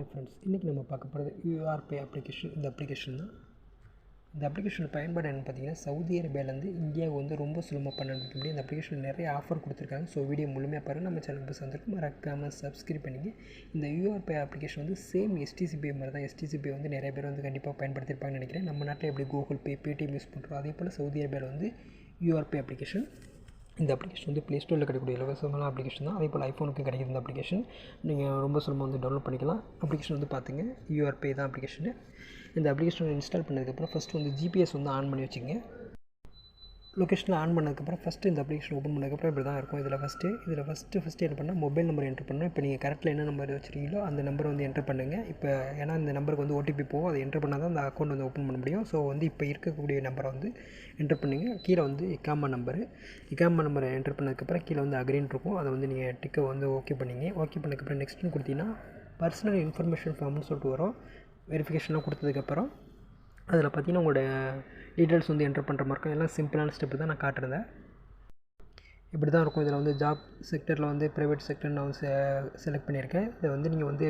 Friends, இன்றைக்கி நம்ம பார்க்க போகிறது யூஆர்பே அப்ளிகேஷன். இந்த அப்ளிகேஷன் பயன்பாடு என்னென்னு பார்த்தீங்கன்னா, சவுதி அரேபியாவிலேருந்து இந்தியாவுக்கு வந்து ரொம்ப சுலபமாக பண்ண முடியும். இந்த அப்ளிகேஷன் நிறைய ஆஃபர் கொடுத்துருக்காங்க. ஸோ வீடியோ முழுமையாக பாருங்கள். நம்ம சேனலுக்கு சந்திருக்கு மறக்காமல் சப்ஸ்கிரைப் பண்ணிங்க. இந்த யூஆர்பே அப்ளிகேஷன் வந்து சேம் எஸ்டிசிபி மாதிரி தான். எஸ்டிசிபி வந்து நிறைய பேர் வந்து கண்டிப்பாக பயன்படுத்தியிருப்பாங்கன்னு நினைக்கிறேன். நம்ம நாட்டில் எப்படி கூகுள் பே, பேடிஎம் யூஸ் பண்ணுறோம், அதே போல் சவுதி அரேபியாவில் வந்து யூஆர்பே அப்ளிகேஷன். இந்த அப்ளிகேஷன் வந்து ப்ளே ஸ்டோரில் கிடைக்கக்கூடிய இலவசமான அப்ளிகேஷன் தான். அதே போல் ஐஃபோனுக்கும் கிடைக்கிது. இந்த அப்ளிகேஷன் நீங்கள் ரொம்ப சுலபமாக வந்து டவுன்லோட் பண்ணிக்கலாம். அப்ளிகேஷன் வந்து பார்த்துங்க, யூஆர்பே தான் அப்ளிகேஷனு. இந்த அப்ளிகேஷன் இன்ஸ்டால் பண்ணதுக்கப்புறம் ஃபஸ்ட்டு வந்து ஜிபிஎஸ் வந்து ஆன் பண்ணி வச்சுங்க. லொக்கேஷனில் ஆன் பண்ணதுக்கப்புறம் ஃபஸ்ட்டு இந்த அப்ளிகேஷன் ஓப்பன் பண்ணதுக்கப்புறம் இப்படி தான் இருக்கும். இதில் ஃபஸ்ட்டு என்ன பண்ணால் மொபைல் நம்பர் என்ட்ரு பண்ணணும். இப்போ நீங்கள் கரெக்டில் என்ன நம்பர் வச்சுருக்கீங்களோ அந்த நம்பரை வந்து என்ட்ரு பண்ணுங்கள். இப்போ ஏன்னா இந்த நம்பருக்கு வந்து ஓடிபி போகும், அதை என்ட்ரு பண்ணால் தான் அந்த அக்கௌண்ட் வந்து ஓப்பன் பண்ண முடியும். ஸோ வந்து இப்போ இருக்கக்கூடிய நம்பரை வந்து என்ட்ரு பண்ணுங்க. கீழே வந்து இக்காமா நம்பரை என்ட்ரு பண்ணதுக்கப்புறம் கீழே வந்து அக்ரின்னு இருக்கும். அதை வந்து நீங்கள் டிக்கை வந்து ஓகே பண்ணிங்க. ஓகே பண்ணதுக்கப்புறம் நெக்ஸ்ட்டுன்னு கொடுத்தீங்கன்னா பர்சனல் இன்ஃபர்மேஷன் ஃபார்ம்னு சொல்லிட்டு வரும். வெரிஃபிகேஷன்லாம் கொடுத்ததுக்கப்புறம் அதில் பார்த்தீங்கன்னா உங்களோட டீட்டெயில்ஸ் வந்து என்ட்ரு பண்ணுற மாதிரி இருக்கும். எல்லாம் சிம்பிளான ஸ்டெப்பு தான் நான் காட்டுறேன். இப்படி தான் இருக்கும். இதில் வந்து ஜாப் செக்டரில் வந்து ப்ரைவேட் செக்டர் நான் வந்து செலக்ட் பண்ணியிருக்கேன். இதை வந்து நீங்கள் வந்து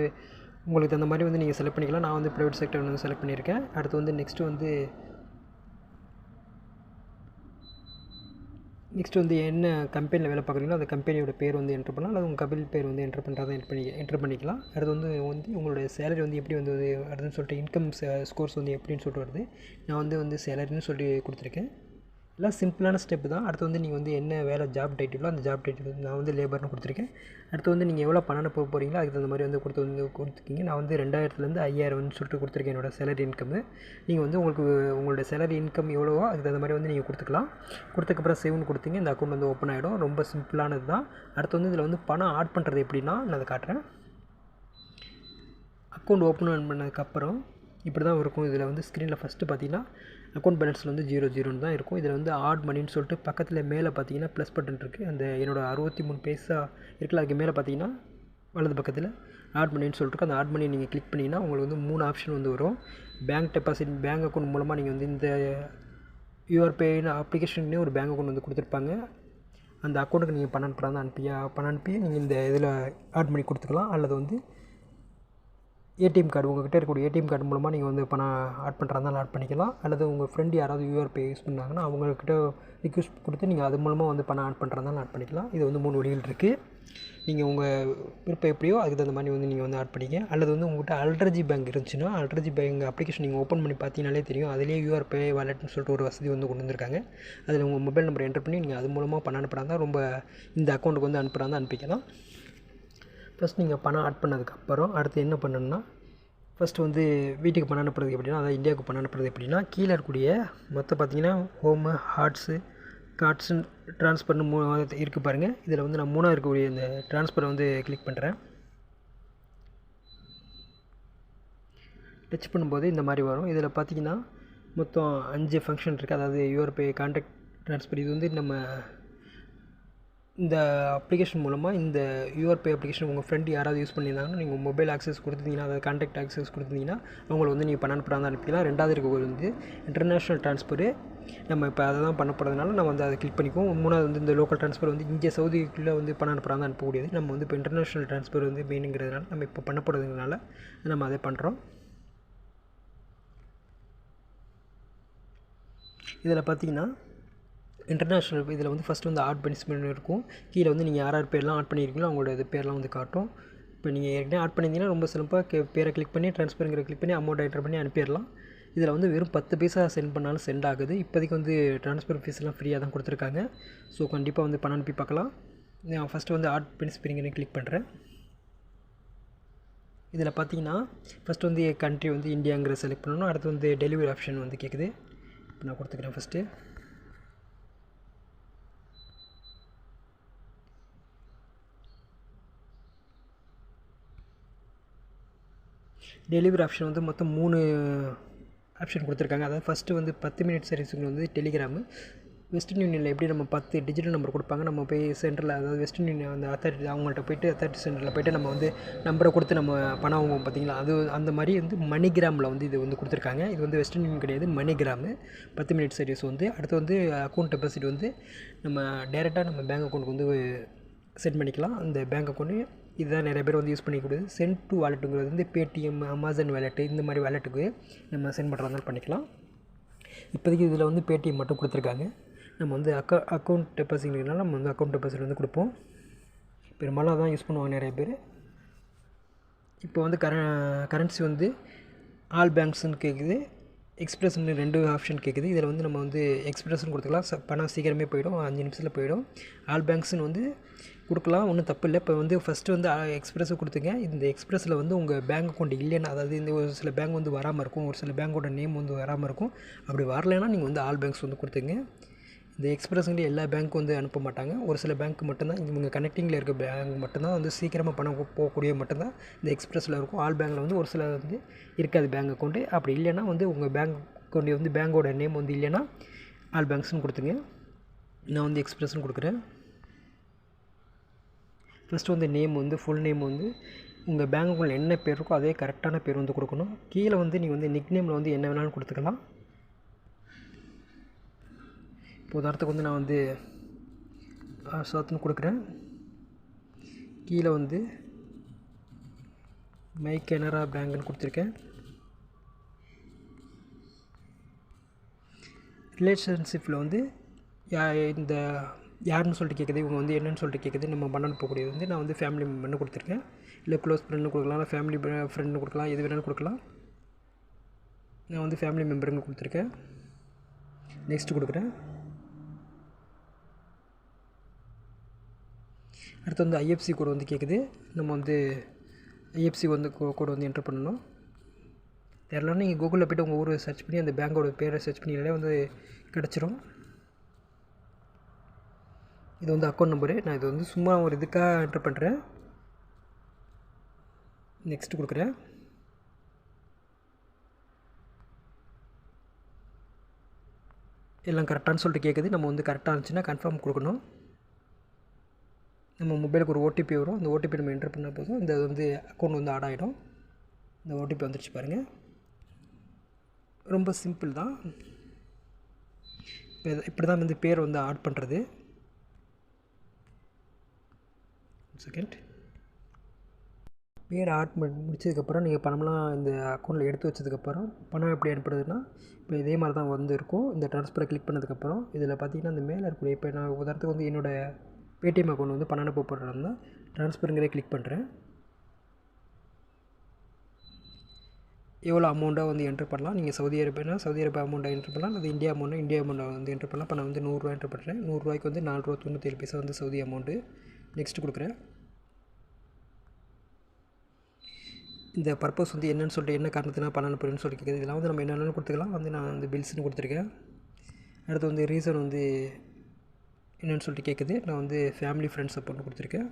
உங்களுக்கு தகுந்த மாதிரி வந்து நீங்கள் செலக்ட் பண்ணிக்கலாம். நான் வந்து ப்ரைவேட் செக்டர் வந்து செலக்ட் பண்ணியிருக்கேன். அடுத்து வந்து நெக்ஸ்ட்டு வந்து என்ன கம்பெனியில் வேலை பார்க்குறீங்களோ அந்த கம்பெனியோட பேர் வந்து என்ட்ரு பண்ணலாம், அல்லது உங்கள் கம்பெனி பேர் வந்து என்ட்ரு பண்ணுறதா என்ட்ரு பண்ணிக்கலாம். அடுத்து வந்து உங்களுடைய சேலரி வந்து எப்படி வந்து வருதுன்னு சொல்லிட்டு இன்கம் ஸ்கோர்ஸ் வந்து எப்படின்னு சொல்லிட்டு வருது. நான் வந்து சேலரின்னு சொல்லி கொடுத்துருக்கேன். எல்லாம் சிம்பிளான ஸ்டெப்பு தான். அடுத்து வந்து நீங்கள் வந்து என்ன வேலை ஜாப் டைட்டிலோ அந்த ஜாப் டைட்டில் வந்து நான் வந்து லேபர்னு கொடுத்துருக்கேன். அடுத்து வந்து நீங்கள் எவ்வளோ பணம் போக போகிறீங்களோ அதுக்கு தகுந்த மாதிரி வந்து கொடுத்துருக்கீங்க. நான் வந்து 2000லேருந்து 5000 சொல்லிட்டு கொடுத்துருக்கேன் என்னோடய சேலரி இன்கம்மு. நீங்கள் வந்து உங்களோட சேலரி இன்கம் எவ்வளவோ அதுக்கு தகுந்த மாதிரி வந்து நீங்கள் கொடுத்துக்கலாம். கொடுத்ததுக்கப்புறம் சேவ்னு கொடுத்தீங்க, இந்த அக்கௌண்ட் வந்து ஓப்பன் ஆகிடும். ரொம்ப சிம்பிளானது தான். அடுத்து வந்து இதில் வந்து பணம் ஆட் பண்ணுறது எப்படின்னா நான் அதை காட்டுறேன். அக்கௌண்ட் ஓப்பன் பண்ணதுக்கப்புறம் இப்படி தான் இருக்கும். இதில் வந்து ஸ்க்ரீனில் ஃபஸ்ட்டு பார்த்தீங்கன்னா அக்கௌண்ட் பேலன்ஸில் வந்து 00 தான் இருக்கும். இதில் வந்து ஆட் மணின்னு சொல்லிட்டு பக்கத்தில் மேலே பார்த்தீங்கன்னா ப்ளஸ் பட்டன் இருக்குது. அந்த என்னோடய 63 பைசா இருக்குல்ல, அதுக்கு மேலே பார்த்தீங்கன்னா வலது பக்கத்தில் ஆட் மணின்னு சொல்லிட்டு அந்த ஆட் மணி நீங்கள் கிளிக் பண்ணிங்கன்னா உங்களுக்கு வந்து 3 ஆப்ஷன் வந்து வரும். பேங்க் டெபாசிட், பேங்க் அக்கௌண்ட் மூலமாக நீங்கள் வந்து இந்த யூஆர்பே அப்ளிகேஷன்லேயே ஒரு பேங்க் அக்கௌண்ட் வந்து கொடுத்துருப்பாங்க. அந்த அக்கௌண்ட்டுக்கு நீங்கள் பணம் அனுப்பி நீங்கள் இந்த இதில் ஆட் பண்ணி கொடுத்துக்கலாம். அல்லது வந்து ஏடிஎம் கார்டு, உங்கள்கிட்ட இருக்கக்கூடிய ஏடிஎம் கார்டு மூலமாக நீங்கள் வந்து பணம் ஆட் பண்ணுறதா ஆட் பண்ணிக்கலாம். அல்லது உங்கள் ஃப்ரெண்டு யாராவது யூஆர்பே யூஸ் பண்ணாங்கன்னா அவங்கக்கிட்ட ரிக்வெஸ்ட் கொடுத்து நீங்கள் அது மூலமாக வந்து பணம் ஆட் பண்ணுறதா ஆட் பண்ணிக்கலாம். இது வந்து 3 வழிகள் இருக்குது. நீங்கள் உங்கள் விருப்பம் எப்படியோ அதுக்கு தகுந்த மாதிரி வந்து நீங்கள் வந்து ஆட் பண்ணிக்க. அல்லது வந்து உங்கள்கிட்ட அல்ட்ரஜி பேங்க் இருந்துச்சுன்னா அல்ட்ரஜி பேங்க் அப்ளிகேஷன் நீங்கள் ஓப்பன் பண்ணி பார்த்தீங்கனாலே தெரியும். அதிலேயே யூஆர்பே வாலெட்னு சொல்லிட்டு ஒரு வசதி வந்து கொண்டு வந்திருக்காங்க. அதில் உங்கள் மொபைல் நம்பர் என்ட்ரு பண்ணி நீங்கள் அது மூலமாக பணம் அனுப்புகிறாங்க ரொம்ப இந்த அக்கௌண்ட்டுக்கு வந்து அனுப்புகிறாங்க அனுப்பிக்கலாம். ப்ளஸ் நீங்கள் பணம் ஆட் பண்ணதுக்கப்புறம் அடுத்து என்ன பண்ணணும்னா, ஃபஸ்ட்டு வந்து வீட்டுக்கு பணம் அனுப்புறது எப்படின்னா, அதாவது இந்தியாவுக்கு பணம் அனுப்புறது எப்படின்னா, கீழே இருக்கக்கூடிய மொத்தம் பார்த்தீங்கன்னா ஹோமு, ஹார்ட்ஸு, கார்ட்ஸு, ட்ரான்ஸ்ஃபர்னு இருக்குது பாருங்கள். இதில் வந்து நான் 3ஆக இருக்கக்கூடிய இந்த ட்ரான்ஸ்ஃபரை வந்து கிளிக் பண்ணுறேன். டச் பண்ணும்போது இந்த மாதிரி வரும். இதில் பார்த்தீங்கன்னா மொத்தம் 5 ஃபங்க்ஷன் இருக்குது. அதாவது யூஆர்பே, கான்டாக்ட் ட்ரான்ஸ்ஃபர். இது வந்து நம்ம இந்த அப்ளிகேஷன் மூலமாக இந்த யூஆர்பே அப்ளிகேஷன் உங்கள் ஃப்ரெண்டு யாராவது யூஸ் பண்ணியிருந்தாங்கன்னா நீங்கள் மொபைல் ஆக்சஸ் கொடுத்துருந்தீங்கன்னா, அதாவது கான்டாக்ட் ஆக்சஸ் கொடுத்துருந்தீங்கன்னா அவங்கள வந்து நீங்கள் பணம் அனுப்புகிறாங்க அனுப்பிக்கலாம். 2வது இருக்கக்கூடிய வந்து இன்டர்நேஷ்னல் ட்ரான்ஸ்ஃபரு. நம்ம இப்போ அதை தான் பண்ண போகிறதுனால நம்ம வந்து அதை கிளிக் பண்ணிக்குவோம். 3வது வந்து இந்த லோக்கல் ட்ரான்ஸ்ஃபர் வந்து இங்கே சவுதிக்குள்ளே வந்து பணம் அனுப்புகிறாங்க அனுப்பக்கூடியது. நம்ம வந்து இப்போ இன்டர்நேஷ்னல் ட்ரான்ஸ்ஃபர் வந்து மெயினுங்கிறதுனால நம்ம இப்போ பண்ண போகிறதுனால நம்ம அதை பண்ணுறோம். இதில் பார்த்தீங்கன்னா இன்டர்நேஷ்னல் இதில் வந்து ஃபஸ்ட்டு வந்து ஆட் பனிஷ்மெண்ட் இருக்கும். கீழே வந்து நீங்கள் யார் பேர்லாம் ஆட் பண்ணியிருக்கீங்களோ அவங்களோட இது பேர்லாம் வந்து காட்டும். இப்போ நீங்கள் ஏற்கனவே ஆட் பண்ணியிருந்தீங்கன்னா ரொம்ப சிம்பிளாக பேரை கிளிக் பண்ணி ட்ரான்ஸ்ஃபருங்கிற கிளிக் பண்ணி அமௌண்ட் என்டர் பண்ணி அனுப்பிடலாம். இதில் வந்து வெறும் 10 பைசா சென்ட் பண்ணாலும் சென்ட் ஆகுது. இப்போதைக்கு வந்து ட்ரான்ஸ்ஃபர் ஃபீஸ்லாம் ஃப்ரீயாக தான் கொடுத்துருக்காங்க. ஸோ கண்டிப்பாக வந்து பணம் அனுப்பி பார்க்கலாம். நான் ஃபஸ்ட்டு வந்து ஆட் பனிஷ்மெண்ட்னு கிளிக் பண்ணுறேன். இதில் பார்த்தீங்கன்னா ஃபஸ்ட்டு வந்து கண்ட்ரி வந்து இந்தியாங்கிற செலக்ட் பண்ணணும். அடுத்து வந்து டெலிவரி ஆப்ஷன் வந்து கேட்குது. இப்போ நான் கொடுத்துக்கிறேன். ஃபஸ்ட்டு டெலிவரி ஆப்ஷன் வந்து மொத்தம் 3 ஆப்ஷன் கொடுத்துருக்காங்க. அதாவது ஃபஸ்ட்டு வந்து 10 மினிட் சர்வீஸுக்கு வந்து டெலிகிராமு. வெஸ்டர்ன் யூனியனில் எப்படி நம்ம 10 டிஜிட்டல் நம்பர் கொடுப்பாங்க, நம்ம போய் சென்டரில் அதாவது வெஸ்டர்ன் யூனியன் அந்த அத்தாரிட்டி அவங்கள்ட்ட போய்ட்டு அத்தாரிட்டி சென்டரில் போய்ட்டு நம்ம வந்து நம்பரை கொடுத்து நம்ம பணம் வாங்குவோம் பார்த்தீங்களா, அது அந்த மாதிரி வந்து மணிகிராமில் வந்து இது வந்து கொடுத்துருக்காங்க. இது வந்து வெஸ்டர்ன் யூனியன் கிடையாது, மணிகிராமு. 10 மினிட் சர்வீஸ் வந்து. அடுத்து வந்து அக்கௌண்ட் டெபாசிட் வந்து நம்ம டேரெக்டாக நம்ம பேங்க் அக்கௌண்ட்டுக்கு வந்து சென்ட் பண்ணிக்கலாம். அந்த பேங்க் அக்கௌண்ட்டு இதுதான் நிறைய பேர் வந்து யூஸ் பண்ணிக்கூடாது. சென்ட் டு வாலெட்டுங்கிறது வந்து பேடிஎம், அமேசான் வாலெட்டு இந்த மாதிரி வாலெட்டுக்கு நம்ம சென்ட் பண்ணுறதுனால பண்ணிக்கலாம். இப்போதைக்கு இதில் வந்து பேடிஎம் மட்டும் கொடுத்துருக்காங்க. நம்ம வந்து அக்கௌண்ட் டெபாசிட்னால நம்ம வந்து அக்கௌண்ட் டெபாசிட் வந்து கொடுப்போம். பெரும்பாலும் அதான் யூஸ் பண்ணுவாங்க நிறைய பேர். இப்போ வந்து கரன்சி வந்து ஆல் பேங்க்ஸ்ன்னு கேட்குது, எக்ஸ்பிரஸ்ன்னு 2 ஆப்ஷன் கேட்குது. இதில் வந்து நம்ம வந்து எக்ஸ்பிரஸ்ன்னு கொடுத்துக்கலாம். பணம் சீக்கிரமே போயிடும், 5 நிமிஷத்தில் போயிடும். ஆல் பேங்க்ஸ்ன்னு வந்து கொடுக்கலாம், ஒன்றும் தப்பு இல்லை. இப்போ வந்து ஃபஸ்ட்டு வந்து எக்ஸ்பிரஸை கொடுத்துங்க. இந்த எக்ஸ்பிரஸில் வந்து உங்கள் பேங்க் அக்கௌண்ட் இல்லைன்னா, அதாவது இந்த ஒரு சில பேங்க் வந்து வராமல் இருக்கும், ஒரு சில பேங்க்கோட நேம் வந்து வராமல் இருக்கும். அப்படி வரலைன்னா நீங்கள் வந்து ஆல் பேங்க்ஸ் வந்து கொடுத்துங்க. இந்த எக்ஸ்பிரஸ்ங்கிற எல்லா பேங்க்கும் வந்து அனுப்ப மாட்டாங்க. ஒரு சில பேங்க் மட்டும்தான், இவங்க கனெக்டிங்கில் இருக்க பேங்க் மட்டும்தான் வந்து சீக்கிரமாக பணம் போகக்கூடிய மட்டும்தான் இந்த எக்ஸ்பிரஸில் இருக்கும். ஆல் பேங்க்கில் வந்து ஒரு சில வந்து இருக்காது பேங்க் அக்கௌண்ட்டு. அப்படி இல்லைன்னா வந்து உங்கள் பேங்க் அக்கௌண்ட் வந்து பேங்க்கோட நேம் வந்து இல்லைன்னா ஆல் பேங்க்ஸ்னு கொடுத்துங்க. நான் வந்து எக்ஸ்பிரஸ்னு கொடுக்குறேன். ஃபஸ்ட்டு வந்து நேம் வந்து ஃபுல் நேம் வந்து உங்கள் பேங்க் அக்கௌண்ட்டில் என்ன பேர் இருக்கோ அதே கரெக்டான பேர் வந்து கொடுக்கணும். கீழே வந்து நீங்கள் வந்து நிக் நேமில் வந்து என்ன வேணாலும் கொடுத்துக்கலாம். இப்போ உதாரணத்துக்கு வந்து நான் வந்து சாத்துன்னு கொடுக்குறேன். கீழே வந்து மை கனரா பேங்க்னு கொடுத்துருக்கேன். ரிலேஷன்ஷிப்பில் வந்து இந்த யாருன்னு சொல்லிட்டு கேட்குது, இவங்க வந்து என்னென்னு சொல்லிட்டு கேட்குது, நம்ம பண்ண போகக்கூடியது வந்து நான் வந்து ஃபேமிலி மெம்பர்னு கொடுத்துருக்கேன். இல்லை க்ளோஸ் ஃப்ரெண்டுன்னு கொடுக்கலாம், இல்லை ஃபேமிலி ஃப்ரெண்டுன்னு கொடுக்கலாம், எது வேணாலும் கொடுக்கலாம். நான் வந்து ஃபேமிலி மெம்பருன்னு கொடுத்துருக்கேன். நெக்ஸ்ட்டு கொடுக்குறேன். அடுத்து வந்து ஐஎஃப்சி கோடு வந்து கேட்குது. நம்ம வந்து ஐஎஃப்சி வந்து கோடு வந்து என்ட்ரு பண்ணணும். தெரியலன்னா நீங்கள் கூகுளில் போய்ட்டு உங்கள் ஊரை சர்ச் பண்ணி அந்த பேங்கோட பேரை சர்ச் பண்ணினாலே வந்து கிடச்சிரும். இது வந்து அக்கௌண்ட் நம்பரு. நான் இது வந்து சும்மா ஒரு இதுக்காக என்ட்ரு பண்ணுறேன். நெக்ஸ்ட்டு கொடுக்குறேன். எல்லாம் கரெக்டானு சொல்லிட்டு கேட்குது. நம்ம வந்து கரெக்டாக இருந்துச்சுன்னா கன்ஃபார்ம் கொடுக்கணும். நம்ம மொபைலுக்கு ஒரு ஓடிபி வரும். அந்த ஓடிபி நம்ம என்ட்ரு பண்ண போதும் இந்த வந்து அக்கௌண்ட் வந்து ஆட் ஆகிடும். இந்த ஓடிபி வந்துருச்சு பாருங்கள். ரொம்ப சிம்பிள் தான். இப்படி தான் வந்து பேர் வந்து ஆட் பண்ணுறது. செகண்ட் பேர் ஆட் முடிச்சதுக்கப்புறம் நீங்கள் பணம்லாம் இந்த அக்கௌண்ட்டில் எடுத்து வச்சதுக்கப்புறம் பணம் எப்படி அனுப்புறதுன்னா, இப்போ இதே மாதிரி தான் வந்து இருக்கும். இந்த ட்ரான்ஸ்ஃபரை கிளிக் பண்ணதுக்கப்புறம் இதில் பார்த்தீங்கன்னா இந்த மேலே இருக்கக்கூடிய, இப்போ நான் உதாரணத்துக்கு வந்து என்னோடய பேடிஎம் அக்கௌண்ட் வந்து பணம் அனுப்ப போடுறதா ட்ரான்ஸ்ஃபருங்கிறத கிளிக் பண்ணுறேன். எவ்வளோ அமௌண்ட்டாக வந்து என்ட்ரு பண்ணலாம். நீங்கள் சவுதி அரேபியானா சவுதி அரேபியா அமௌண்ட்டை என்ட்ரு பண்ணலாம். அது இந்தியா அமௌண்ட்டை வந்து என்ட்ரு பண்ணலாம். இப்போ நான் வந்து 100 ரூபா என்ட்ரு பண்ணுறேன். 100 ரூபாய்க்கு வந்து 4 ரூபா 97 பைசா வந்து சவுதி அமௌண்ட்டு. நெக்ஸ்ட்டு கொடுக்குறேன். இந்த பர்பஸ் வந்து என்னென்னு சொல்லிட்டு, என்ன காரணத்தினா பணம் அனுப்புறேன்னு சொல்லி கேட்குது. இதெல்லாம் வந்து நம்ம என்னென்னு கொடுத்துக்கலாம். வந்து நான் வந்து பில்ஸ்னு கொடுத்துருக்கேன். அடுத்து வந்து ரீசன் வந்து என்னென்னு சொல்லிட்டு கேட்குது. நான் வந்து ஃபேமிலி ஃப்ரெண்ட்ஸ் அக்கௌண்ட் கொடுத்துருக்கேன்.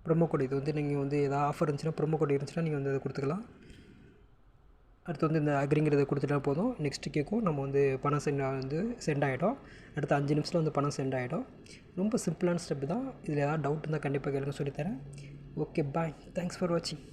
ப்ரொமோ கோட் இது வந்து நீங்கள் வந்து எதாவது ஆஃபர் இருந்துச்சுன்னா, ப்ரொமோ கோட் இருந்துச்சுன்னா நீங்கள் வந்து அதை கொடுத்துக்கலாம். அடுத்து வந்து இந்த அக்ரிங்கிறத கொடுத்துட்டா போதும். நெக்ஸ்ட்டு கேட்கும். நம்ம வந்து பணம் சென்ட் ஆகிடும். அடுத்த 5 நிமிஷத்தில் வந்து பணம் சென்ட் ஆகிடும். ரொம்ப சிம்பிளான ஸ்டெப்பு தான். இதில் ஏதாவது டவுட் இருந்தால் கண்டிப்பாக கேளுங்க, சொல்லித்தரேன். Okay, bye. தேங்க்ஸ் ஃபார் வாட்சிங்.